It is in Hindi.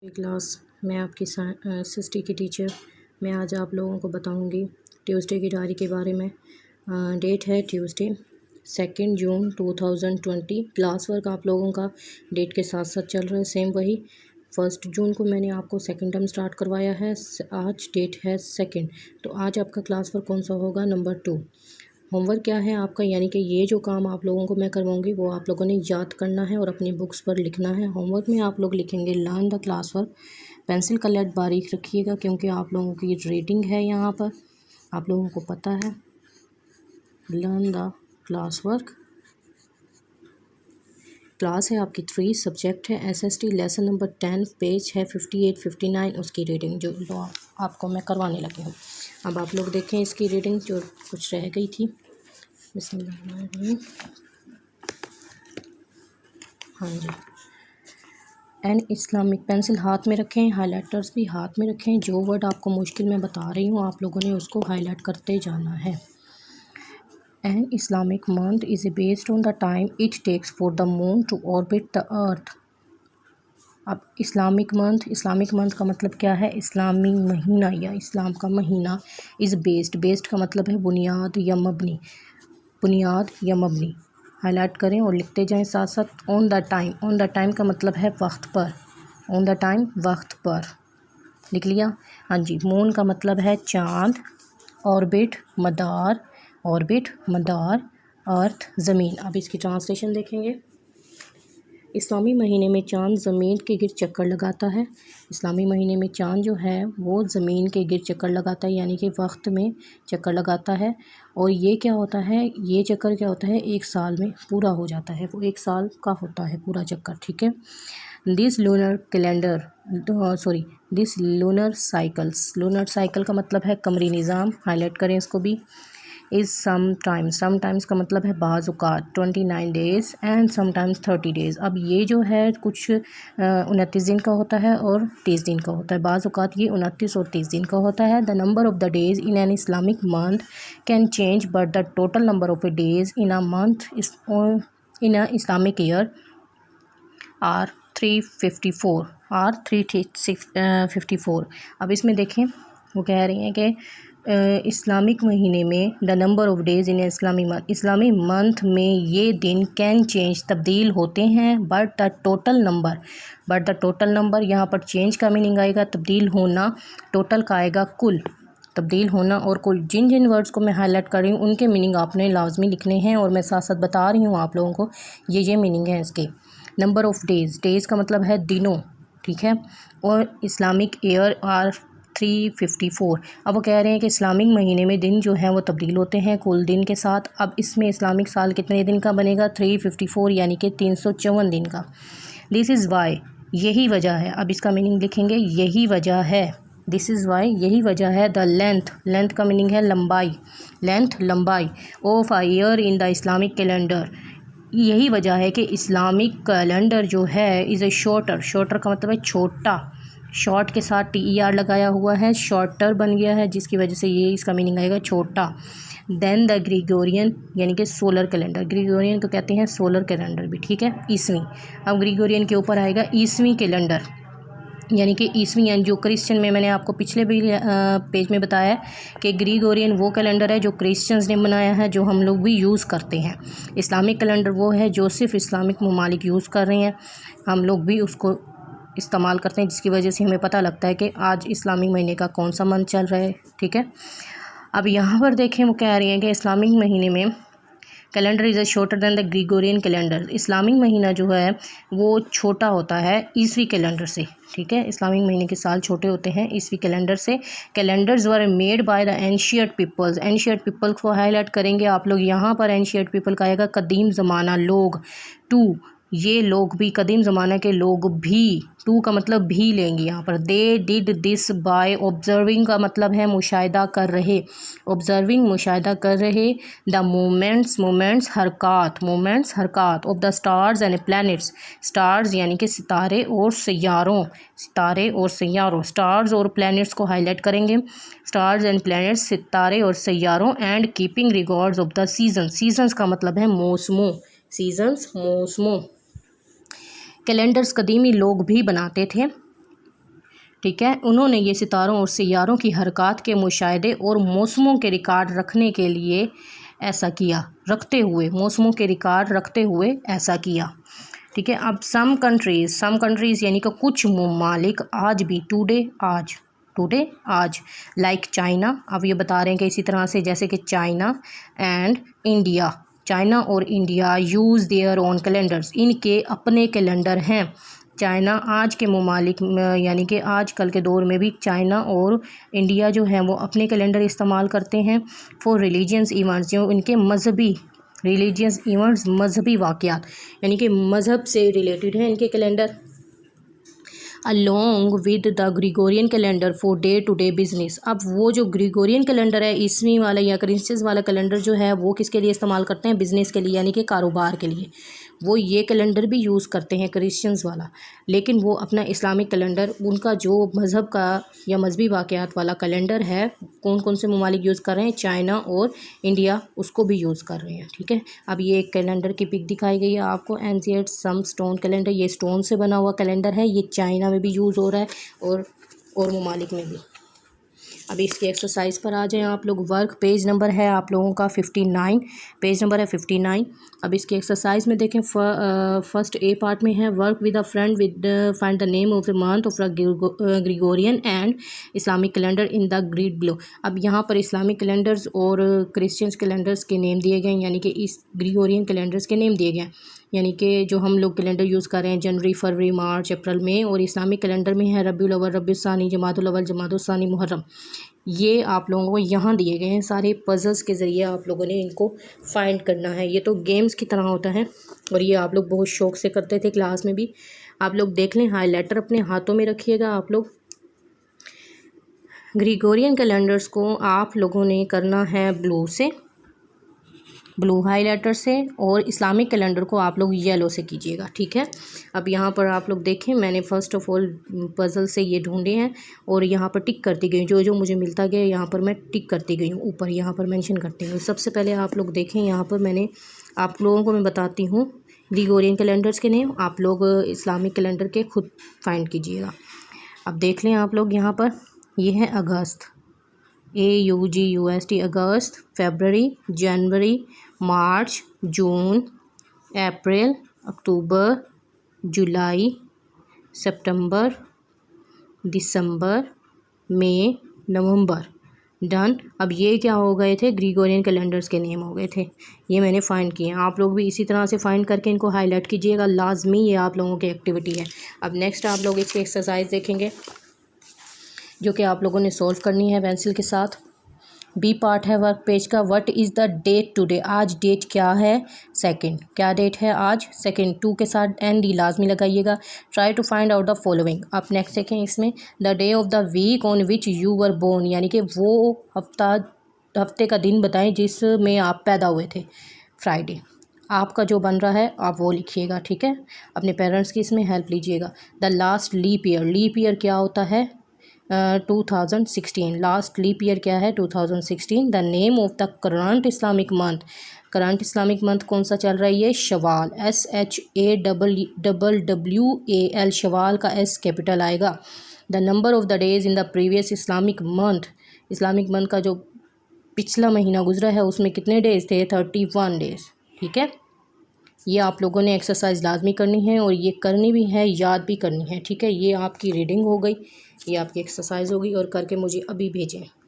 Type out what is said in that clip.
क्लास मैं आपकी सिस्टी की टीचर। मैं आज आप लोगों को बताऊंगी ट्यूसडे की डायरी के बारे में। डेट है ट्यूसडे 2 जून 2020। क्लास वर्क आप लोगों का डेट के साथ साथ चल रहा है, सेम वही। 1 जून को मैंने आपको सेकंड टर्म स्टार्ट करवाया है। आज डेट है 2। तो आज आपका क्लास वर्क कौन सा होगा? नंबर 2। होमवर्क क्या है आपका, यानी कि ये जो काम आप लोगों को मैं करवाऊंगी वो आप लोगों ने याद करना है और अपनी बुक्स पर लिखना है। होमवर्क में आप लोग लिखेंगे learn the class work. Pencil का लेड बारीक रखिएगा क्योंकि आप लोगों की रीडिंग है, यहाँ पर आप लोगों को पता है। Learn the class work. Class है आपकी 3, सब्जेक्ट है SST, लेसन नंबर 10, पेज है 58-59 उसकी रीडिंग जो आपको मैं करवाने लगी हूँ। अब आप लोग देखें इसकी रीडिंग जो कुछ रह गई थी। बिस्मिल्लाह। हाँ जी। एन इस्लामिक, पेंसिल हाथ में रखें, हाइलाइटर्स भी हाथ में रखें। जो वर्ड आपको मुश्किल में बता रही हूँ आप लोगों ने उसको हाईलाइट करते जाना है। An Islamic month is based on the time it takes for the moon to orbit the earth. अब इस्लामिक मंथ का मतलब क्या है? इस्लामी महीना या इस्लाम का महीना। इज़ बेस्ड का मतलब है बुनियाद या मबनी। हाईलाइट करें और लिखते जाएं साथ साथ। ऑन द टाइम का मतलब है वक्त पर। ऑन द टाइम वक्त पर, लिख लिया? हाँ जी। मून का मतलब है चाँद। ऑर्बिट मदार, अर्थ ज़मीन। अब इसकी ट्रांसलेशन देखेंगे। इस्लामी महीने में चाँद ज़मीन के गिर्द चक्कर लगाता है। इस्लामी महीने में चाँद जो है वो ज़मीन के गिर्द चक्कर लगाता है, यानी कि वक्त में चक्कर लगाता है। और ये क्या होता है, ये चक्कर क्या होता है, 1 साल में पूरा हो जाता है। वो 1 साल का होता है पूरा चक्कर, ठीक है। दिस लूनर साइकिल का मतलब है कमरी निज़ाम। हाईलाइट करें इसको भी। इज़ समटाइम्स का मतलब है बाज़-औक़ात। 29 डेज़ एंड समटाइम्स 30 डेज़। अब ये जो है कुछ 29 दिन का होता है और 30 दिन का होता है। बाज़-औक़ात ये 29 और 30 दिन का होता है। The number of the days in an Islamic month can change but the total number of days in a month in a Islamic year are 354। अब इसमें देखें वो कह रही हैं कि इस्लामिक महीने में the number of days in Islami month में ये दिन कैन चेंज तब्दील होते हैं। बट द टोटल नंबर यहाँ पर चेंज का मीनिंग आएगा तब्दील होना, टोटल का आएगा कुल। तब्दील होना और कुल। जिन वर्ड्स को मैं हाईलाइट कर रही हूँ उनके मीनिंग आपने लाजमी लिखने हैं और मैं साथ साथ बता रही हूँ आप लोगों को ये मीनिंग है इसके। नंबर ऑफ़ डेज़ का मतलब है दिनों, ठीक है। और इस्लामिक ईयर आर 354। अब वो कह रहे हैं कि इस्लामिक महीने में दिन जो हैं वो तब्दील होते हैं कुल दिन के साथ। अब इसमें इस्लामिक साल कितने दिन का बनेगा? 354, यानी कि 354 दिन का। दिस इज़ वाई, यही वजह है। अब इसका मीनिंग लिखेंगे, यही वजह है। दिस इज़ वाई, यही वजह है। द लेंथ का मीनिंग है लंबाई of a year in the Islamic calendar. यही वजह है कि इस्लामिक कैलेंडर जो है इज़ ए शॉर्टर का मतलब है छोटा। शॉर्ट के साथ TER लगाया हुआ है, शॉर्टर बन गया है, जिसकी वजह से ये इसका मीनिंग आएगा छोटा। देन द ग्रीगोरियन, यानी कि सोलर कैलेंडर। ग्रीगोरियन को कहते हैं सोलर कैलेंडर भी, ठीक है, ईसवी। अब ग्रीगोरियन के ऊपर आएगा ईसवी कैलेंडर, यानी कि ईसवी। यानी जो क्रिश्चियन में मैंने आपको पिछले भी पेज में बताया कि ग्रीगोरियन वो कैलेंडर है जो क्रिश्चियंस ने बनाया है, जो हम लोग भी यूज़ करते हैं। इस्लामिक कैलेंडर वो है जो सिर्फ इस्लामिक ममालिक यूज़ कर रहे हैं, हम लोग भी उसको इस्तेमाल करते हैं, जिसकी वजह से हमें पता लगता है कि आज इस्लामिक महीने का कौन सा मंथ चल रहा है, ठीक है। अब यहाँ पर देखें वो कह रही हैं कि इस्लामिक महीने में calendar is shorter than the Gregorian calendar. Islamic महीना जो है वो छोटा होता है ईसवी कैलेंडर से, ठीक है। इस्लामिक महीने के साल छोटे होते हैं ईसवी कैलेंडर से। Calendars were made by the ancient peoples को हाईलाइट करेंगे आप लोग। यहाँ पर एंशियंट पीपल का आएगा कदीम ज़माना लोग। ये लोग भी, कदीम ज़माना के लोग भी, टू का मतलब भी लेंगे यहाँ पर। They did this by observing का मतलब है मुशाहिदा कर रहे। मुशाहिदा कर रहे। द मोमेंट्स हरकात of the stars and planets. Stars यानी कि सितारे और सैयारों। स्टार्स और प्लैनेट्स को हाईलाइट करेंगे। स्टार्स एंड प्लैनेट्स, सितारे और सैयारों। And keeping records of the seasons का मतलब है मौसमों। कैलेंडर्स कदीमी लोग भी बनाते थे। ठीक है। उन्होंने ये सितारों और सैयारों की हरकत के मुशाहदे और मौसमों के रिकॉर्ड रखने के लिए ऐसा किया, मौसमों के रिकॉर्ड रखते हुए ऐसा किया। ठीक है। अब सम कंट्रीज़ यानी कि कुछ ममालिक आज भी टुडे आज लाइक चाइना, अब ये बता रहे हैं कि इसी तरह से जैसे कि चाइना और India use their own calendars, इनके अपने कैलेंडर हैं। चाइना आज के ममालिक यानी कि आज कल के दौर में भी चाइना और इंडिया जो है वो अपने कैलेंडर इस्तेमाल करते हैं फॉर रिलीजियस इवेंट्स, जो इनके मजहबी वाक़यात यानी कि मज़हब से रिलेटेड हैं इनके कैलेंडर। Along with the Gregorian calendar for day to day business, अब वो जो ग्रिगोरियन कैलेंडर है, ईस्वी वाला या क्रिश्चियंस वाला कैलेंडर जो है वो किसके लिए इस्तेमाल करते हैं? बिज़नेस के लिए, यानी कि कारोबार के लिए। वो ये कैलेंडर भी यूज़ करते हैं क्रिश्चियंस वाला, लेकिन वो अपना इस्लामिक कैलेंडर, उनका जो मज़हब का या मजहबी वाक़यात वाला कैलेंडर है, कौन कौन से ममालिक यूज़ कर रहे हैं? चाइना और इंडिया उसको भी यूज़ कर रहे हैं। ठीक है। अब ये एक कैलेंडर की पिक दिखाई गई है आपको, एनसीएट सम स्टोन कैलेंडर, ये स्टोन से बना हुआ कैलेंडर है, ये चाइना में भी यूज़ हो रहा है और ममालिक में भी। अभी इसकी एक्सरसाइज पर आ जाएं आप लोग। वर्क पेज नंबर है आप लोगों का 59, पेज नंबर है 59। अब इसकी एक्सरसाइज में देखें, फर्स्ट ए पार्ट में है work with a friend with find the name of the month of Gregorian and Islamic calendar in the grid below. अब यहाँ पर इस्लामिक कैलेंडर्स और क्रिश्चियंस कैलेंडर्स के नेम दिए गए, यानी कि इस ग्रिगोरियन कैलेंडर्स के नेम दिए गए, यानी कि जो हम लोग कैलेंडर यूज़ कर रहे हैं जनवरी, फरवरी, मार्च, अप्रैल में, और इस्लामिक कैलेंडर में है रबीउल अव्वल, रबीउल सानी, जमादुल अव्वल, जमादुल सानी, मुहर्रम। ये आप लोगों को यहाँ दिए गए हैं, सारे पजल्स के ज़रिए आप लोगों ने इनको फाइंड करना है। ये तो गेम्स की तरह होता है और ये आप लोग बहुत शौक से करते थे क्लास में भी। आप लोग देख लें, हाईलाइटर अपने हाथों में रखिएगा। आप लोग ग्रिगोरियन कैलेंडर्स को आप लोगों ने करना है ब्लू हाईलाइटर से, और इस्लामिक कैलेंडर को आप लोग येलो से कीजिएगा। ठीक है। अब यहाँ पर आप लोग देखें, मैंने फ़र्स्ट ऑफ ऑल पज़ल से ये ढूंढे हैं और यहाँ पर टिक करती गई, जो जो मुझे मिलता गया यहाँ पर मैं टिक करती गई हूँ, ऊपर यहाँ पर मेंशन करती हूँ। सबसे पहले आप लोग देखें, यहाँ पर मैंने आप लोगों को मैं बताती हूँ ग्रिगोरियन कैलेंडर्स के नेम, आप लोग इस्लामिक कैलेंडर के खुद फाइंड कीजिएगा। अब देख लें आप लोग, यहाँ पर ये है अगस्त, AUGUST, अगस्त, फरवरी, जनवरी, मार्च, जून, अप्रैल, अक्टूबर, जुलाई, सितंबर, दिसंबर, मई, नवंबर। डन। अब ये क्या हो गए थे? ग्रिगोरियन कैलेंडर्स के नेम हो गए थे, ये मैंने फ़ाइंड किए हैं। आप लोग भी इसी तरह से फ़ाइंड करके इनको हाईलाइट कीजिएगा, लाजमी ये आप लोगों की एक्टिविटी है। अब नेक्स्ट आप लोग इसकी एक्सरसाइज देखेंगे जो कि आप लोगों ने सॉल्व करनी है पेंसिल के साथ। बी पार्ट है वर्क पेज का। What is the date today, आज डेट क्या है? सेकंड। क्या डेट है आज? सेकंड। 2 के साथ ND लाजमी लगाइएगा। Try to find out the following. आप नेक्स्ट देखें, इसमें the day of the week on which you were born, यानी कि वो हफ्ते का दिन बताएं जिसमें आप पैदा हुए थे। फ्राइडे। आपका जो बन रहा है आप वो लिखिएगा। ठीक है। अपने पेरेंट्स की इसमें हेल्प लीजिएगा। द लास्ट लीप ईयर क्या होता है? 2016। लास्ट लीप ईयर क्या है? 2016। The name of the current Islamic month कौन सा चल रहा है? ये शवाल, SHAWWAL, शवाल का S कैपिटल आएगा। The number of the days in the previous Islamic month का जो पिछला महीना गुजरा है उसमें कितने डेज थे? 31 डेज। ठीक है। ये आप लोगों ने एक्सरसाइज लाजमी करनी है और ये करनी भी है, याद भी करनी है। ठीक है। ये आपकी रीडिंग हो गई, ये आपकी एक्सरसाइज होगी और करके मुझे अभी भेजें।